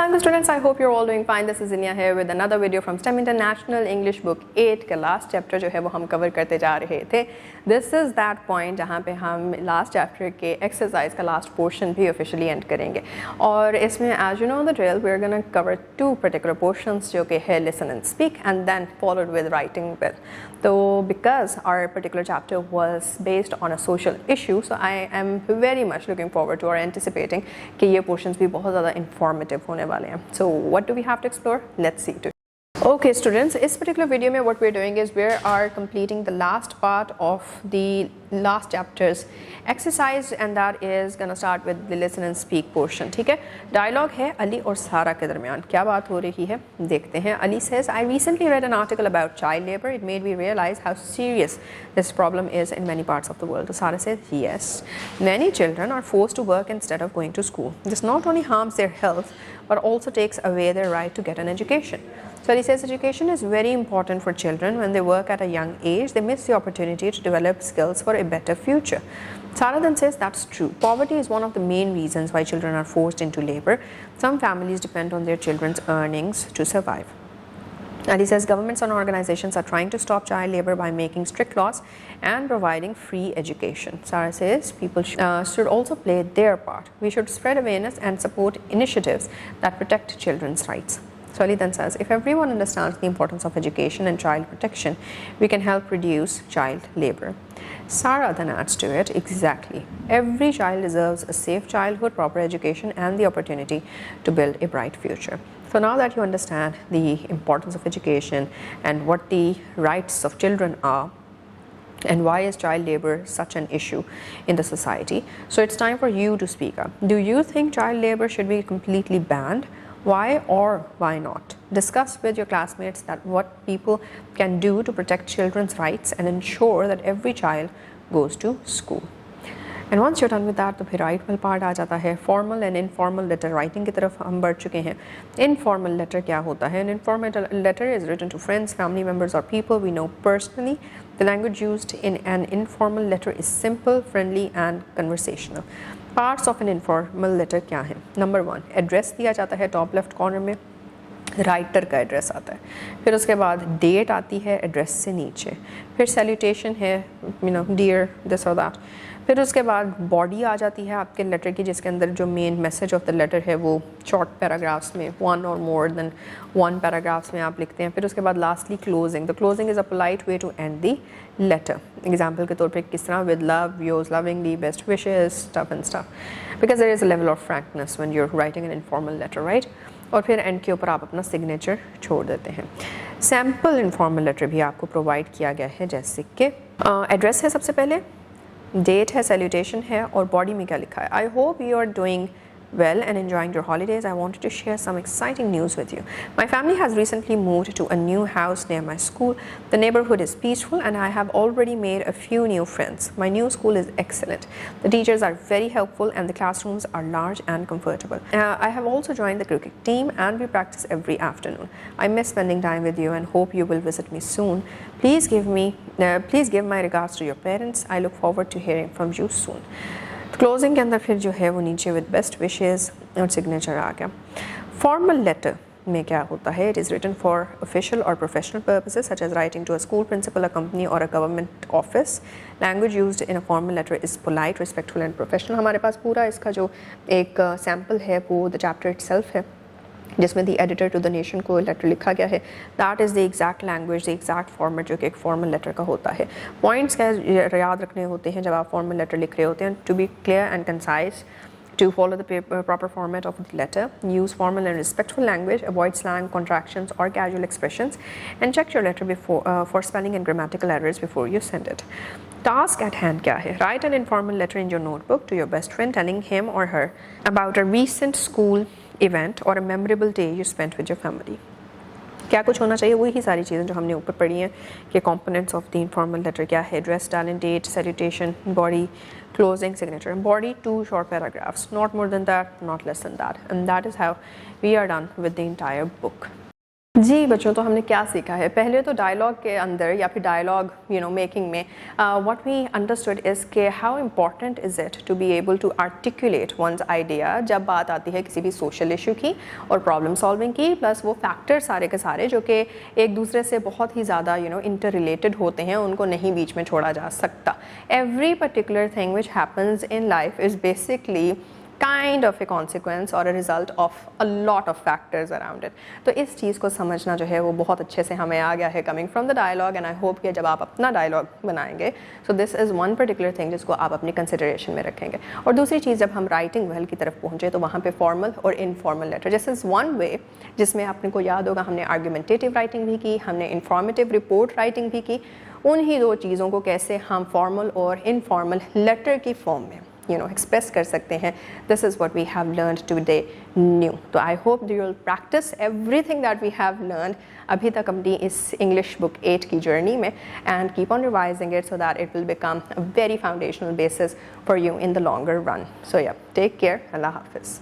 Assalamu students, I hope you're all doing fine. This is Inia here with another video from STEM International English Book 8 का last chapter जो है वो हम cover करते जा रहे थे. This is that point जहाँ पे हम last chapter के exercise का last portion भी officially end करेंगे. और इसमें as you know the drill, we're gonna cover two particular portions जो कि है listen and speak and then followed with writing with. So because our particular chapter was based on a social issue, so I am very much looking forward to or anticipating कि ये portions भी बहुत ज़्यादा informative होने वाले हैं. So what do we have to explore? Let's see. Okay students, इस particular video में what we're doing is we are completing the last part of the last chapter's exercise and that is gonna start with the listen and speak portion. ठीक है, dialogue है अली और सारा के दरमियान. क्या बात हो रही है देखते हैं. Ali says, I recently read an article about child labor. It made me realize how serious this problem is in many parts of the world. Sarah says, yes, many children are forced to work instead of going to school. This not only harms their health but also takes away their right to get an education. So he says education is very important for children. When they work at a young age, they miss the opportunity to develop skills for a better future. Sarah then says that's true. Poverty is one of the main reasons why children are forced into labor. Some families depend on their children's earnings to survive. And he says governments and organizations are trying to stop child labor by making strict laws and providing free education. Sarah says people should also play their part. We should spread awareness and support initiatives that protect children's rights. So Ali then says, if everyone understands the importance of education and child protection, we can help reduce child labor. Sarah then adds to it, exactly. Every child deserves a safe childhood, proper education, and the opportunity to build a bright future. So now that you understand the importance of education and what the rights of children are, and why is child labor such an issue in the society, so it's time for you to speak up. Do you think child labor should be completely banned? Why or why not? Discuss with your classmates that what people can do to protect children's rights and ensure that every child goes to school. And once you're done with that, तो फिर write well part आ जाता है. Formal and informal letter writing की तरफ हम बढ़ चुके हैं. Informal letter क्या होता है? An informal letter is written to friends, family members or people we know personally. The language used in an informal letter is simple, friendly and conversational. Parts of an informal letter क्या हैं? Number 1, address दिया जाता है top left corner में. Writer का address आता है. फिर उसके बाद डेट आती है एड्रेस से नीचे. फिर सैल्यूटेशन है, यू नो, डियर दिस और दैट. फिर उसके बाद बॉडी आ जाती है आपके लेटर की, जिसके अंदर जो main message of the letter है वो शॉर्ट पैराग्राफ्स में, वन और मोर देन वन पैराग्राफ्स में आप लिखते हैं. फिर उसके बाद lastly closing. The closing is a polite way to end the letter. Example के तौर पे किस तरह, with love, yours lovingly, best wishes, stuff and stuff, because there is a level of frankness when you are writing an informal letter, right. और फिर and के ऊपर आप अपना सिग्नेचर छोड़ देते हैं. सैम्पल इनफॉर्मल लेटर भी आपको प्रोवाइड किया गया है, जैसे कि एड्रेस है सबसे पहले, डेट है, सैल्यूटेशन है और बॉडी में क्या लिखा है. I hope you are doing well and enjoying your holidays. I wanted to share some exciting news with you. My family has recently moved to a new house near my school. The neighborhood is peaceful and I have already made a few new friends. My new school is excellent. The teachers are very helpful and the classrooms are large and comfortable. I have also joined the cricket team and we practice every afternoon. I miss spending time with you and hope you will visit me soon. Please give my regards to your parents. I look forward to hearing from you soon. Closing के अंदर फिर जो है वो नीचे with best wishes और signature आ गया. फॉर्मल लेटर में क्या होता है? It is written for official और professional purposes such as writing to a school principal, a company और a government office. Language used in a formal letter is polite, respectful and professional. हमारे पास पूरा इसका जो एक सैम्पल है वो द चैप्टर इटसेल्फ है, जिसमें the editor to the nation को लेटर लिखा गया है. That is the exact language, the exact format जो कि एक फॉर्मल लेटर का होता है. पॉइंट्स क्या याद रखने होते हैं जब आप फॉर्मल लेटर लिख रहे होते हैं? To be clear and concise, to follow the proper format of the letter, use formal and respectful language, avoid slang, contractions or casual expressions, and check your letter for spelling and grammatical errors before you send it. Task at hand क्या है? Write an informal letter in your notebook to your best friend telling him or her about a recent school event or a memorable day you spent with your family. क्या कुछ होना चाहिए? वही सारी चीज़ें जो हमने ऊपर पढ़ी हैं कि components of the informal letter क्या है? Address, talent, date, salutation, body, closing, signature. Body, 2 short paragraphs, not more than that, not less than that. And that is how we are done with the entire book. جی بچوں، تو ہم نے کیا سیکھا ہے؟ پہلے تو ڈائلاگ کے اندر یا پھر ڈائلاگ میکنگ میں واٹ وی انڈرسٹوڈ از کہ how important is it to be able to articulate one's idea جب بات آتی ہے کسی بھی سوشل ایشو کی اور پرابلم سالونگ کی، پلس وہ فیکٹر سارے کے سارے جو کہ ایک دوسرے سے بہت ہی زیادہ انٹر ریلیٹڈ ہوتے ہیں، ان کو نہیں بیچ میں چھوڑا جا سکتا. Every particular thing which happens in life is basically kind of a consequence or a result of a lot of factors around it. تو اس چیز کو سمجھنا جو ہے وہ بہت اچھے سے ہمیں آ گیا ہے coming from the dialogue, and I hope کہ جب آپ اپنا dialogue بنائیں گے so this is one particular thing جس کو آپ اپنی consideration میں رکھیں گے. اور دوسری چیز، جب ہم writing well کی طرف پہنچے تو وہاں پہ formal اور informal letter this is one way جس میں آپ کو یاد ہوگا ہم نے argumentative writing بھی کی، ہم نے informative report writing بھی کی. انہی دو چیزوں کو کیسے ہم formal اور informal letter کی form میں express کر سکتے ہیں. This is what we have learned today new. So I hope that you will practice everything that we have learned ابھی تک اپنی اس English book 8 کی journey میں, and keep on revising it so that it will become a very foundational basis for you in the longer run. So yeah, take care. Allah Hafiz.